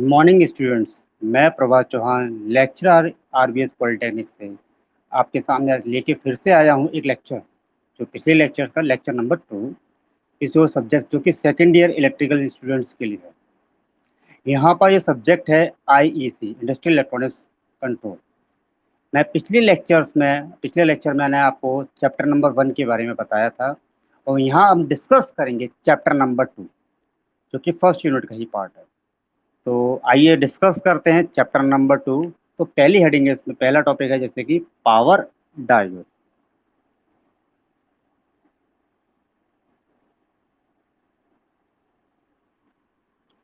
Morning students. मैं प्रभात Chauhan, lecturer RBS polytechnic से आपके सामने आज लेके फिर से आया हूँ एक लेक्चर, जो पिछले लेक्चर का लेक्चर नंबर 2 इस जो सब्जेक्ट जो कि सेकंड ईयर इलेक्ट्रिकल स्टूडेंट्स के लिए है। यहाँ पर ये सब्जेक्ट है आईईसी, इंडस्ट्रियल इलेक्ट्रॉनिक्स कंट्रोल। मैं पिछले लेक्चर में मैंने आपको चैप्टर नंबर 1 के बारे में बताया था, और यहाँ हम डिस्कस करेंगे चैप्टर नंबर 2, जो कि फर्स्ट यूनिट का ही पार्ट है। तो आइए डिस्कस करते हैं चैप्टर नंबर 2। तो पहली हेडिंग है, इसमें पहला टॉपिक है जैसे कि पावर डायोड।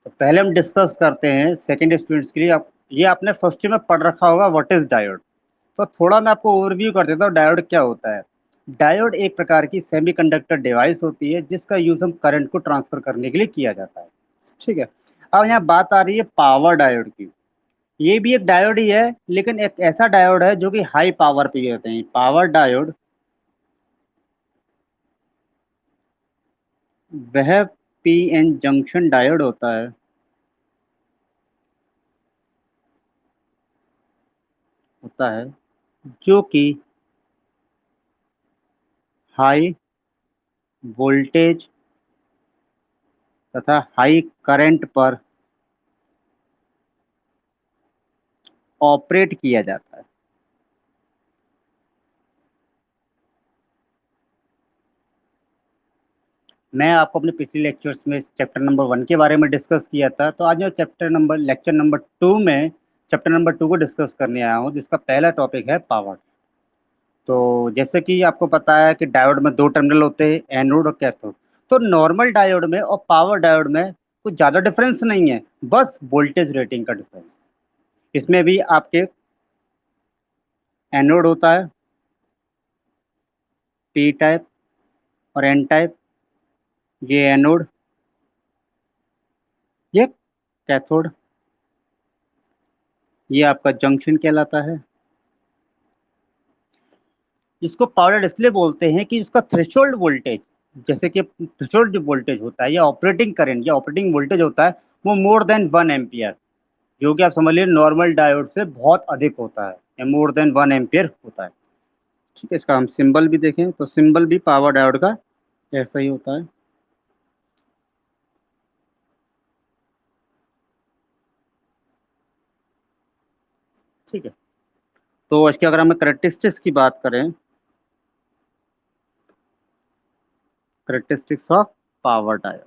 तो पहले हम डिस्कस करते हैं सेकंड स्टूडेंट्स के लिए। आप ये आपने फर्स्ट ईयर में पढ़ रखा होगा, व्हाट इज डायोड। तो थोड़ा मैं आपको ओवरव्यू कर देता हूँ, डायोड क्या होता है। डायोड एक प्रकार की सेमीकंडक्टर डिवाइस होती है जिसका यूज हम करंट को ट्रांसफर करने के लिए किया जाता है। ठीक है। अब यहाँ बात आ रही है पावर डायोड की। ये भी एक डायोड ही है, लेकिन एक ऐसा डायोड है जो कि हाई पावर पे होते हैं। पावर डायोड वह पीएन जंक्शन डायोड होता है जो कि हाई वोल्टेज तथा हाई करंट पर ऑपरेट किया जाता है। मैं आपको अपने पिछले लेक्चर्स में चैप्टर नंबर 1 के बारे में डिस्कस किया था, तो आज मैं लेक्चर नंबर 2 में चैप्टर नंबर 2 को डिस्कस करने आया हूँ, जिसका पहला टॉपिक है पावर। तो जैसे कि आपको पता है कि डायोड में दो टर्मिनल होते हैं, एनोड और कैथोड। तो नॉर्मल डायोड में और पावर डायोड में कुछ ज़्यादा डिफरेंस नहीं है, बस वोल्टेज रेटिंग का डिफरेंस। इसमें भी आपके एनोड होता है, पी टाइप और एन टाइप। ये एनोड, ये कैथोड। ये आपका जंक्शन कहलाता है। इसको पावर इसलिए बोलते हैं कि इसका थ्रेशोल्ड वोल्टेज, जैसे कि थ्रेशोल्ड जो वोल्टेज होता है या ऑपरेटिंग करंट या ऑपरेटिंग वोल्टेज होता है, वो मोर देन 1 एम्पियर, जो कि आप समझ लीजिए नॉर्मल डायोड से बहुत अधिक होता है, या मोर देन 1 एम्पियर होता है। ठीक है। इसका हम सिंबल भी देखें तो सिंबल भी पावर डायोड का ऐसा ही होता है। ठीक है। तो इसके अगर हम करेक्टरिस्टिक्स की बात करें, characteristics of power diode,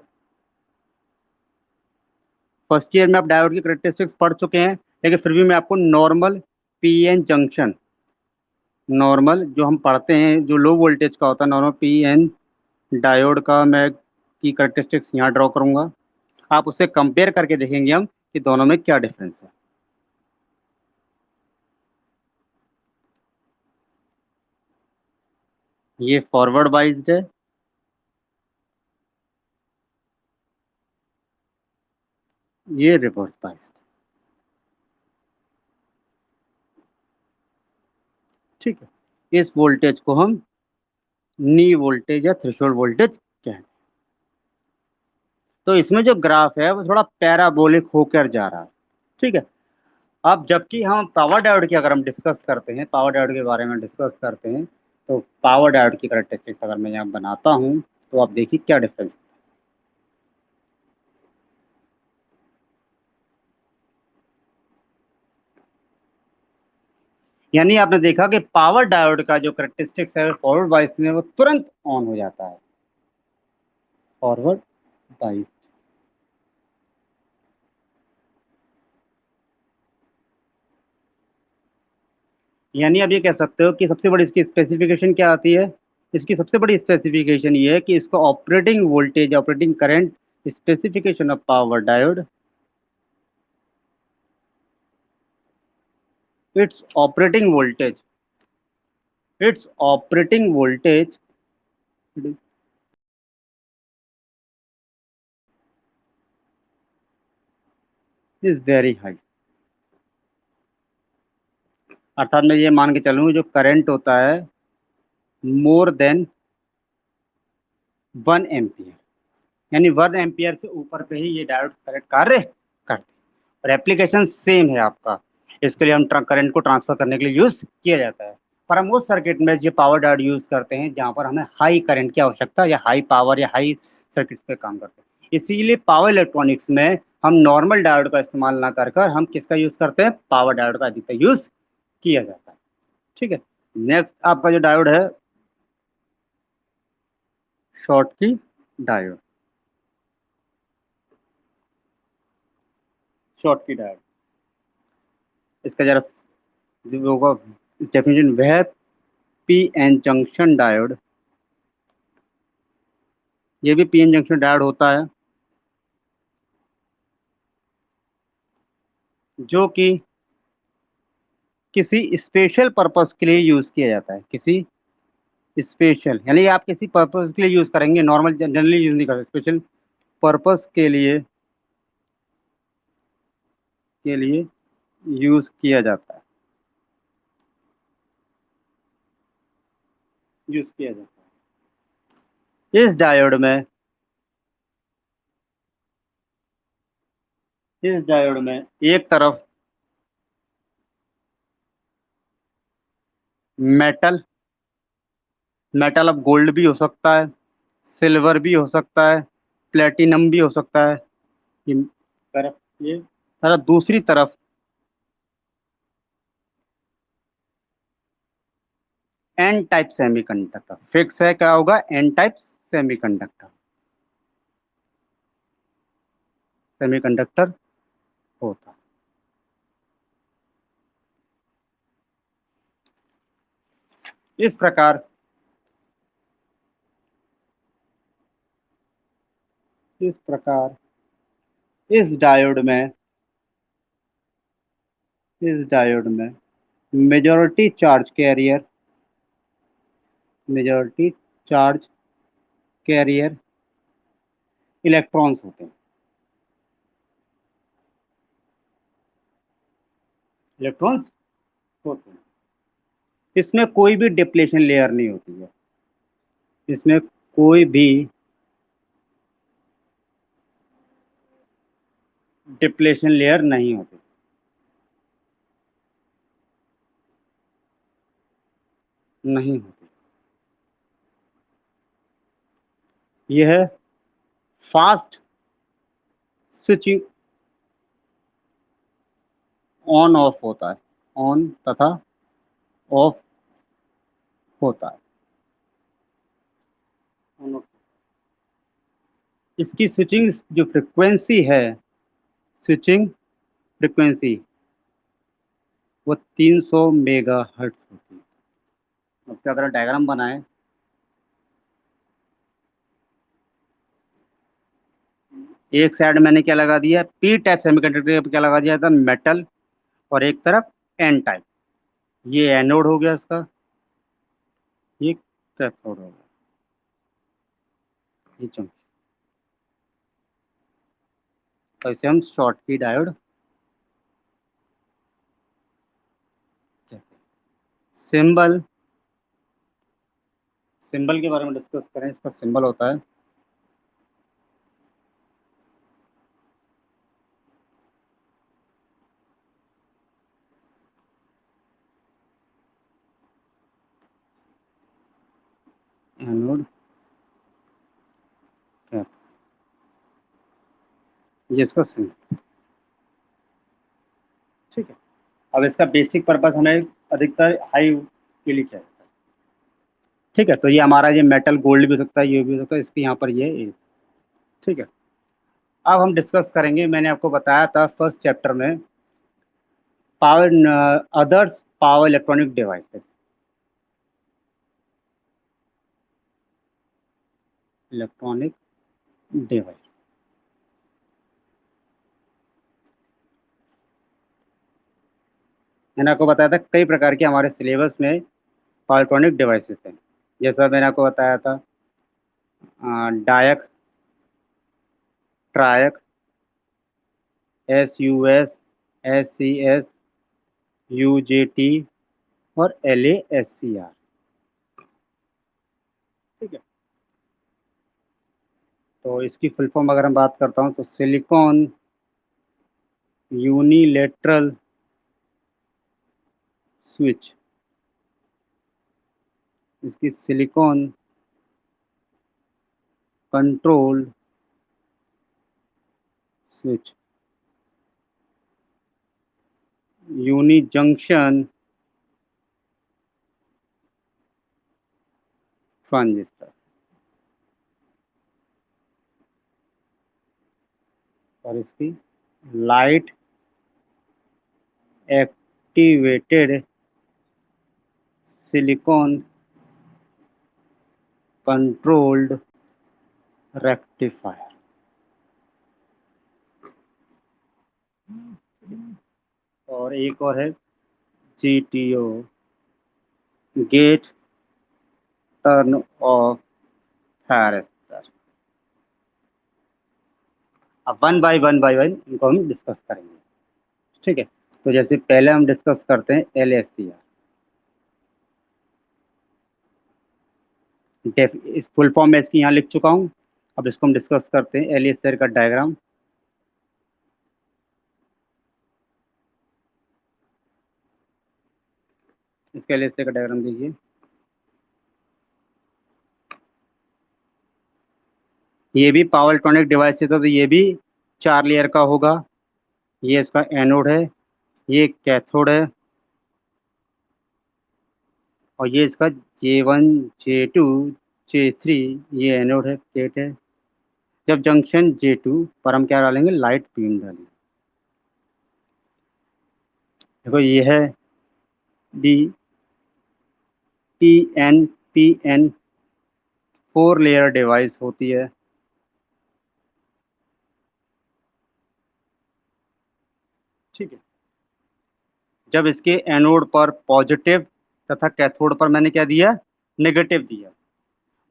first year में आप डायोड की करेक्टरिस्टिक्स पढ़ चुके हैं, लेकिन फिर भी मैं आपको नॉर्मल पीएन जंक्शन, नॉर्मल जो हम पढ़ते हैं जो लो वोल्टेज का होता है, नॉर्मल पीएन डायोड का मैं की करेक्टरिस्टिक्स यहाँ ड्रॉ करूंगा। आप उससे कंपेयर करके देखेंगे हम कि दोनों में क्या डिफरेंस है। ये फॉरवर्ड बाइज्ड है, ये रिवर्स बाइज्ड। ठीक है। इस वोल्टेज को हम नी वोल्टेज या थ्रेशोल्ड वोल्टेज कहते हैं। तो इसमें जो ग्राफ है वो थोड़ा पैराबोलिक होकर जा रहा है। ठीक है। अब जबकि हम पावर डायोड की अगर हम डिस्कस करते हैं, पावर डायोड के बारे में डिस्कस करते हैं, तो पावर डायोड की करेक्टरिस्टिक्स अगर मैं यहाँ बनाता हूँ, तो आप देखिए क्या डिफरेंस। यानी आपने देखा कि पावर डायोड का जो करेक्टरिस्टिक्स है फॉरवर्ड बाइस में वो तुरंत ऑन हो जाता है, फॉरवर्ड बाइस। यानी आप ये कह सकते हो कि सबसे बड़ी इसकी स्पेसिफिकेशन क्या आती है। इसकी सबसे बड़ी स्पेसिफिकेशन ये है कि इसका operating voltage, operating current, specification of power diode, it's operating voltage, it's operating voltage is very high. अर्थात मैं ये मान के चलूँ जो करंट होता है मोर देन 1 एम्पियर, यानी 1 एम्पियर से ऊपर पे ही ये डायोड करंट कार्य करते हैं। और एप्लीकेशन सेम है आपका। इसके लिए हम करंट को ट्रांसफर करने के लिए यूज किया जाता है। पर हम उस सर्किट में ये पावर डायोड यूज करते हैं जहाँ पर हमें हाई करंट की आवश्यकता या हाई पावर या हाई सर्किट्स पे काम करते हैं। इसीलिए पावर इलेक्ट्रॉनिक्स में हम नॉर्मल डायोड का इस्तेमाल ना कर कर हम किसका यूज करते हैं, पावर डायोड का अधिकतर यूज किया जाता है। ठीक है। नेक्स्ट आपका जो डायोड है, शॉर्टकी डायोड। शॉर्टकी डायोड, इसका जरा जो होगा इस डेफिनेशन, वह पी एन जंक्शन डायोड, ये भी पी एन जंक्शन डायोड होता है, जो कि किसी स्पेशल पर्पस के लिए यूज किया जाता है। किसी स्पेशल यानी आप किसी पर्पस के लिए यूज करेंगे, नॉर्मल जनरली यूज नहीं करते, स्पेशल पर्पस के लिए यूज किया जाता है, यूज किया जाता है। इस डायोड में एक तरफ मेटल, मेटल अब गोल्ड भी हो सकता है, सिल्वर भी हो सकता है, प्लेटिनम भी हो सकता है, ये तरफ, ये तरफ दूसरी तरफ एन टाइप सेमीकंडक्टर फिक्स है, क्या होगा, एन टाइप सेमीकंडक्टर, सेमीकंडक्टर होता है। इस प्रकार इस डायोड में इस डायोड में majority charge carrier, majority charge carrier electrons होते हैं, इलेक्ट्रॉन्स होते हैं। इसमें कोई भी डिप्लेशन लेयर नहीं होती है, इसमें कोई भी डिप्लेशन लेयर नहीं होती, नहीं होती। यह फास्ट स्विचिंग ऑन ऑफ होता है, ऑन तथा ऑफ होता है, ऑन ऑफ। इसकी स्विचिंग जो फ्रिक्वेंसी है, स्विचिंग फ्रिक्वेंसी, वो 300 मेगा हर्ट्ज होती है। उसका अगर डायग्राम बनाए, एक साइड मैंने क्या लगा दिया, पी टाइप सेमीकंडक्टर पे क्या लगा दिया था, मेटल, और एक तरफ एन टाइप, ये एनोड हो गया इसका, ये कैथोड हो गया, ये जंक्शन। तो इसे हम शॉर्टकी डायोड कहते हैं। सिंबल, सिंबल के बारे में डिस्कस करें, इसका सिंबल होता है एनोड, कैथोड, ये इसका सिंबल। ठीक है। अब इसका बेसिक पर्पस हमें अधिकतर हाई के लिए चाहिए। ठीक है, तो ये हमारा ये मेटल गोल्ड भी हो सकता है, ये भी हो सकता है, इसके यहाँ पर ये। ठीक है। अब हम डिस्कस करेंगे, मैंने आपको बताया था फर्स्ट चैप्टर में, power, others power electronic devices, electronic device. मैंने आपको बताया था कई प्रकार के हमारे सिलेबस में पावर इलेक्ट्रॉनिक डिवाइसेस हैं। जैसा मैंने आपको बताया था, DIAC, TRIAC, S U S, S C S, U J T, और L A S C R. ठीक है। तो इसकी फुल फॉर्म अगर हम बात करता हूँ तो सिलिकॉन यूनिलेटरल स्विच, इसकी silicon control switch, uni junction transistor, और इसकी light activated silicon controlled rectifier. और एक और है GTO, gate turn off thyristor. अब वन बाय वन इनको हम डिस्कस करेंगे, ठीक है। तो जैसे पहले हम डिस्कस करते हैं LACR, इस फुल फॉर्म में इसकी यहाँ लिख चुका हूँ। अब इसको हम डिस्कस करते हैं। LACR का डायग्राम, इसके LACR का डायग्राम देखिए। ये भी पावर इलेक्ट्रॉनिक डिवाइस है, तो ये भी 4 लेयर का होगा। ये इसका एनोड है, ये कैथोड है, और ये इसका J1 J2 J3, ये एनोड है, गेट है। जब जंक्शन J2 पर हम क्या डालेंगे, लाइट बीम डालेंगे। देखो ये है DTN-PN 4 लेयर डिवाइस होती है, ठीक है। जब इसके एनोड पर पॉजिटिव तथा कैथोड पर मैंने क्या दिया, नेगेटिव दिया,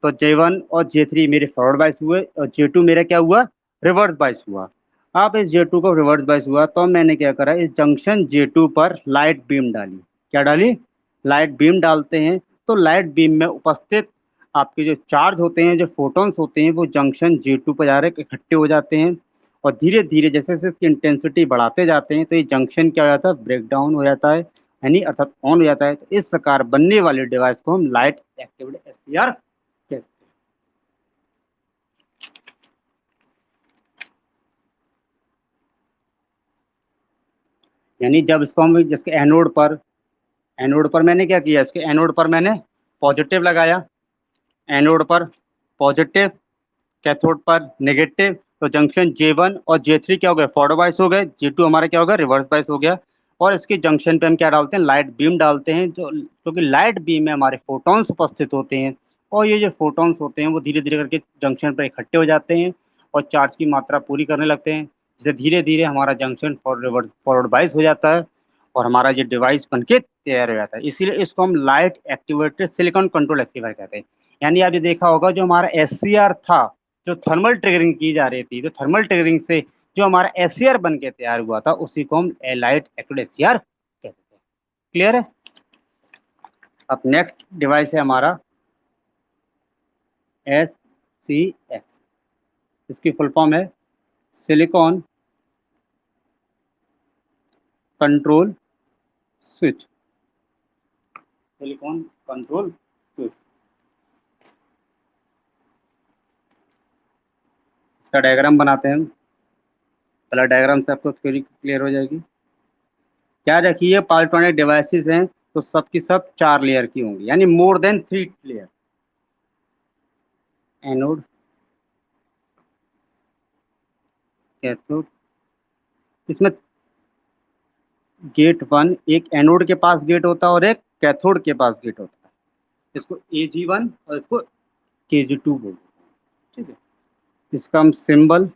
तो J1 और J3 मेरे फॉरवर्ड बाइस हुए, और J2 मेरा क्या हुआ, रिवर्स बाइस हुआ। आप इस J2 को रिवर्स बाइस हुआ, तो मैंने क्या करा, इस जंक्शन J2 पर लाइट बीम डाली। क्या डाली, लाइट बीम डालते हैं तो लाइट बीम में उपस्थित आपके जो चार्ज होते हैं, जो फोटॉन्स होते हैं, वो जंक्शन J2 पर जा रहे इकट्ठे हो जाते हैं, और धीरे धीरे जैसे जैसे इसकी इंटेंसिटी बढ़ाते जाते हैं, तो ये जंक्शन क्या हो जाता है, ब्रेक डाउन हो जाता है, यानी अर्थात ऑन हो जाता है। तो इस प्रकार बनने वाले डिवाइस को हम लाइट एक्टिवेटेड SCR कहते हैं। यानी जब इसको हम जिसके एनोड पर मैंने क्या किया, इसके एनोड पर मैंने पॉजिटिव लगाया, एनोड पर पॉजिटिव, कैथोड पर नेगेटिव, तो जंक्शन J1 और J3 क्या हो गए, फॉरवर्ड बाइस हो गए, J2 हमारा क्या हो गया, रिवर्स बाइस हो गया। और इसके जंक्शन पे हम क्या डालते हैं, लाइट बीम डालते हैं, जो क्योंकि लाइट बीम में हमारे फोटॉन्स उपस्थित होते हैं, और ये जो फोटॉन्स होते हैं वो धीरे धीरे करके जंक्शन पर इकट्ठे हो जाते हैं और चार्ज की मात्रा पूरी करने लगते हैं, जिससे धीरे धीरे हमारा जंक्शन फॉरवर्ड बाइस हो जाता है, और हमारा ये डिवाइस बनके तैयार हो जाता है। इसीलिए इसको हम light activated silicon control rectifier कहते हैं। यानी आप ये देखा होगा, जो हमारा SCR था, जो थर्मल ट्रिगरिंग की जा रही थी, जो थर्मल ट्रिगरिंग से जो हमारा SCR बन के तैयार हुआ था, उसी को हम लाइट एक्टिवेटेड SCR कहते हैं। क्लियर है। अब नेक्स्ट डिवाइस है हमारा SCS, इसकी फुल फॉर्म है silicon control switch, silicon control switch. इसका डायग्राम बनाते हैं हम। पहला डायग्राम से आपको थ्योरी क्लियर हो जाएगी। क्या रखिए, पाल्ट्रॉनिक डिवाइसेस हैं तो सबकी सब 4 लेयर की होंगी, यानी more than 3 layer. Anode, cathode, इसमें गेट 1, एक एनोड के पास गेट होता है और एक कैथोड के पास गेट होता है। इसको AG1 और इसको KG2 बोलते हैं, ठीक है। इसका हम सिंबल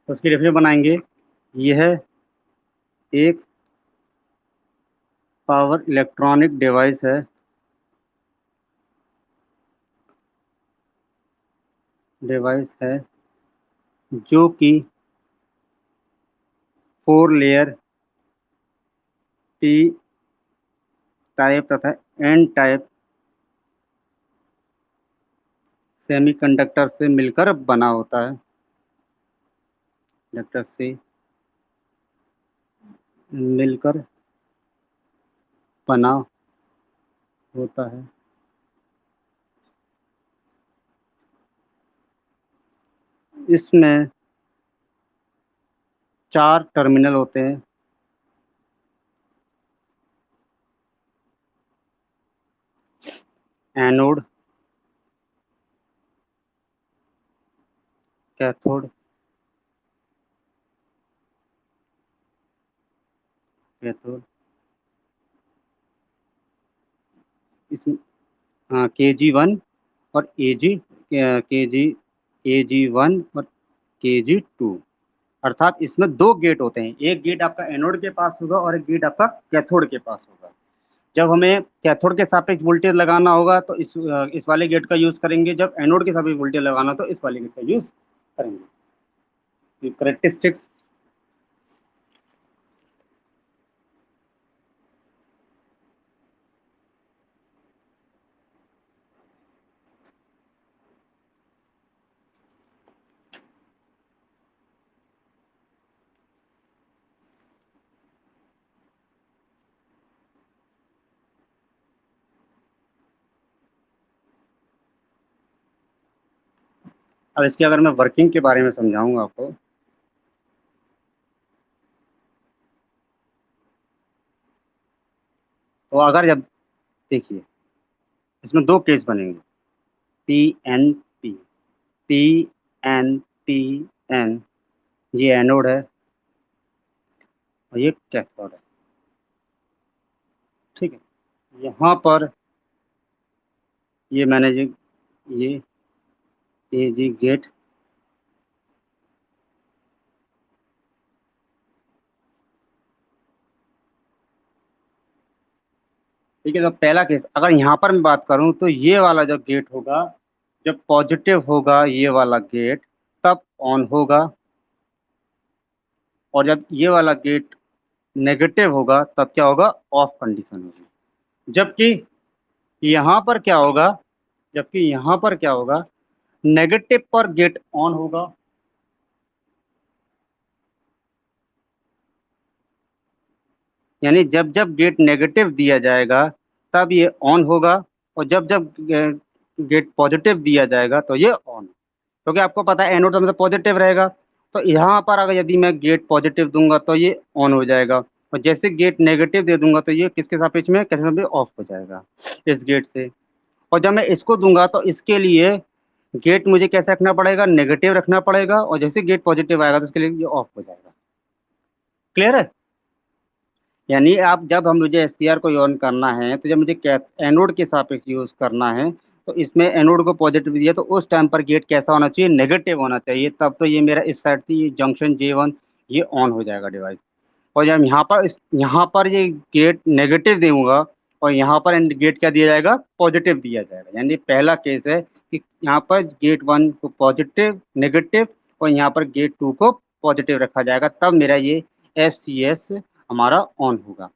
उसकी डेफिनेशन बनाएंगे। यह एक पावर इलेक्ट्रॉनिक डिवाइस है जो कि 4 लेयर पी टाइप तथा एन टाइप सेमीकंडक्टर से मिलकर बना होता है, कंडक्टर से मिलकर बना होता है। इसमें 4 टर्मिनल होते हैं। Anode, cathode, cathode. इसमें हाँ, KG1 और KG1 और KG2, अर्थात इसमें 2 गेट होते हैं। एक गेट आपका एनोड के पास होगा और एक गेट आपका कैथोड के पास होगा। जब हमें कैथोड के सापेक्ष वोल्टेज लगाना होगा तो इस वाले गेट का यूज करेंगे। जब एनोड के सापेक्ष वोल्टेज लगाना तो इस वाले गेट का यूज करेंगे। करेक्टरिस्टिक्स। अब इसकी अगर मैं वर्किंग के बारे में समझाऊंगा आपको, तो अगर जब देखिए इसमें 2 केस बनेंगे, PNP, PNPN। ये एनोड है और ये कैथोड है। ठीक है, यहाँ पर ये मैंने ये जी गेट, ठीक है। तो पहला केस अगर यहाँ पर मैं बात करूँ तो ये वाला जो गेट होगा, जब पॉजिटिव होगा ये वाला गेट तब ऑन होगा, और जब ये वाला गेट नेगेटिव होगा तब क्या होगा, ऑफ कंडीशन होगी। जबकि यहाँ पर क्या होगा, जबकि यहाँ पर क्या होगा, नेगेटिव पर गेट ऑन होगा, यानी जब जब गेट नेगेटिव दिया जाएगा तब ये ऑन होगा, और जब जब गेट पॉजिटिव दिया जाएगा तो ये ऑन। क्योंकि आपको पता है एनोड तो मतलब पॉजिटिव रहेगा, तो यहाँ पर अगर यदि मैं गेट पॉजिटिव दूंगा तो ये ऑन हो जाएगा, और जैसे गेट नेगेटिव दे दूंगा तो ये किसके सापेक्ष में, कैसे सापेक्ष, ऑफ हो जाएगा इस गेट से। और जब मैं इसको दूंगा तो इसके लिए गेट मुझे कैसे रखना पड़ेगा, नेगेटिव रखना पड़ेगा, और जैसे गेट पॉजिटिव आएगा तो इसके लिए ये ऑफ हो जाएगा। क्लियर है? यानी आप जब हम मुझे SCR को ऑन करना है, तो जब मुझे एनोड के सापेक्ष यूज करना है, तो इसमें एनोड को पॉजिटिव दिया तो उस टाइम पर गेट कैसा होना चाहिए, नेगेटिव होना चाहिए। तब तो ये मेरा इस साइड से ये जंक्शन J1 ये ऑन हो जाएगा डिवाइस। और जब यहाँ पर ये गेट नेगेटिव दूंगा और यहाँ पर गेट क्या दिया जाएगा, पॉजिटिव दिया जाएगा। यानी पहला केस है कि यहाँ पर गेट 1 को पॉजिटिव, नेगेटिव, और यहाँ पर गेट 2 को पॉजिटिव रखा जाएगा, तब मेरा ये SCS हमारा ऑन होगा।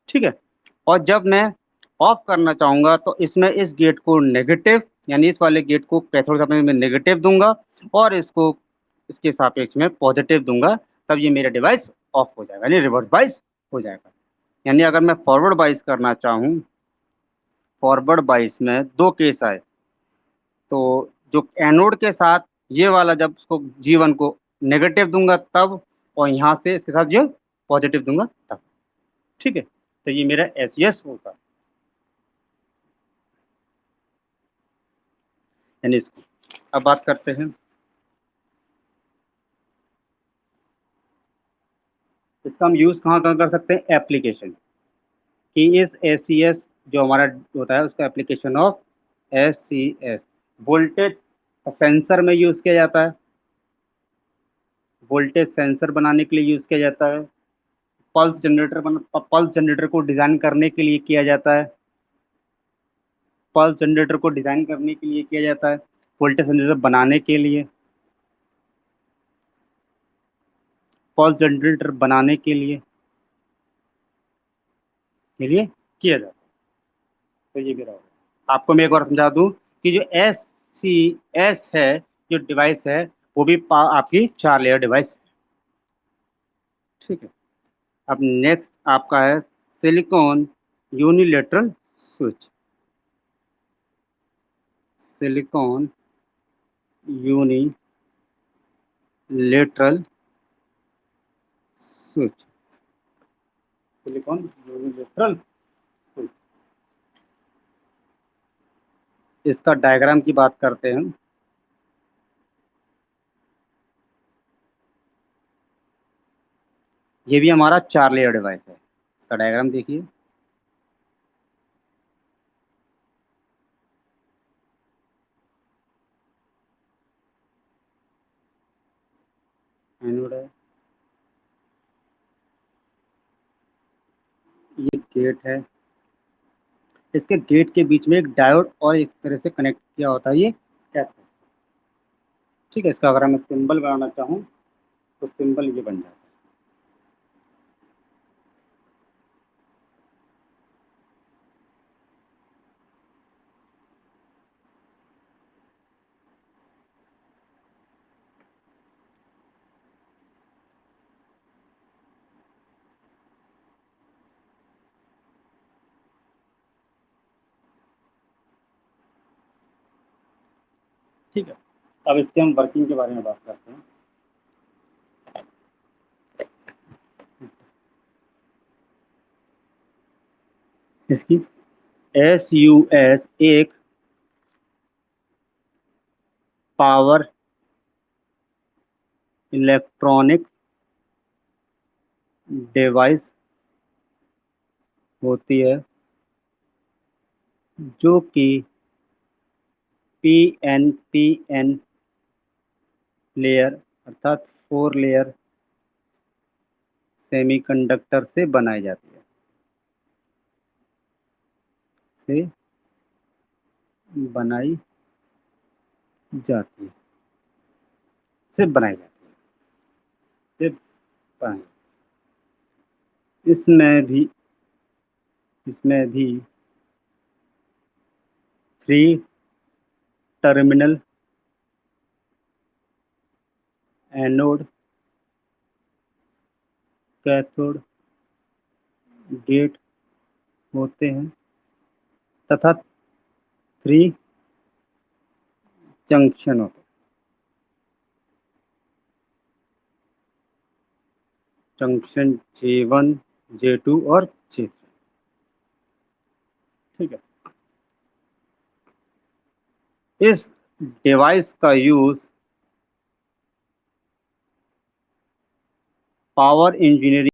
ठीक है। और जब मैं ऑफ करना चाहूंगा तो इसमें इस गेट को नेगेटिव, यानी इस वाले गेट को कैथोड सापेक्ष में नेगेटिव दूंगा और इसको इसके सापेक्ष में पॉजिटिव दूंगा, तब ये मेरा डिवाइस ऑफ हो जाएगा, यानी रिवर्स बाइस हो जाएगा। यानी अगर मैं फॉरवर्ड बाइस करना चाहूँ, फॉरवर्ड बाइस में 2 केस आए, तो जो एनोड के साथ ये वाला जब उसको G1 को नेगेटिव दूंगा तब, और यहाँ से इसके साथ ये पॉजिटिव दूंगा तब। ठीक है, तो ये मेरा SES होगा। यानी इसको अब बात करते हैं, इसका हम यूज कहाँ कहाँ कर सकते हैं, एप्लीकेशन कि इस SCS जो हमारा होता है उसका application of SCS voltage sensor में यूज किया जाता है, वोल्टेज सेंसर बनाने के लिए यूज किया जाता है, पल्स जनरेटर को डिजाइन करने के लिए किया जाता है, पल्स जनरेटर को डिजाइन करने के लिए किया जाता है, वोल्टेज जनरेटर बनाने के लिए। पल्स जनरेटर बनाने के लिए किया जाता है। तो ये भी रहा। आपको मैं एक बार समझा दूं कि जो एस है, जो डिवाइस है, वो भी आपकी 4 लेयर डिवाइस है। ठीक है। अब नेक्स्ट आपका है silicon unilateral switch. Silicon unilateral switch. Silicon unilateral switch, इसका डायग्राम की बात करते हैं। ये भी हमारा 4 लेयर डिवाइस है। इसका डायग्राम देखिए। एनोड है, ये गेट है, इसके गेट के बीच में एक डायोड और इस तरह से कनेक्ट किया होता है, ये कैथोड। ठीक है। इसका अगर मैं सिंबल बनाना चाहूँ तो सिंबल ये बन जाता है। ठीक है। अब इसके हम वर्किंग के बारे में बात करते हैं। इसकी एस एक पावर इलेक्ट्रॉनिक डिवाइस होती है जो कि पीएन लेयर अर्थात 4 लेयर सेमीकंडक्टर से बनाई जाती है। से बनाई जाती है से बनाई जाती है से बनाई। इसमें भी इसमें भी 3 टर्मिनल एनोड कैथोड गेट होते हैं तथा 3 जंक्शन होते हैं। जंक्शन J1 J2 और J3। ठीक है। इस डिवाइस का यूज पावर इंजीनियरिंग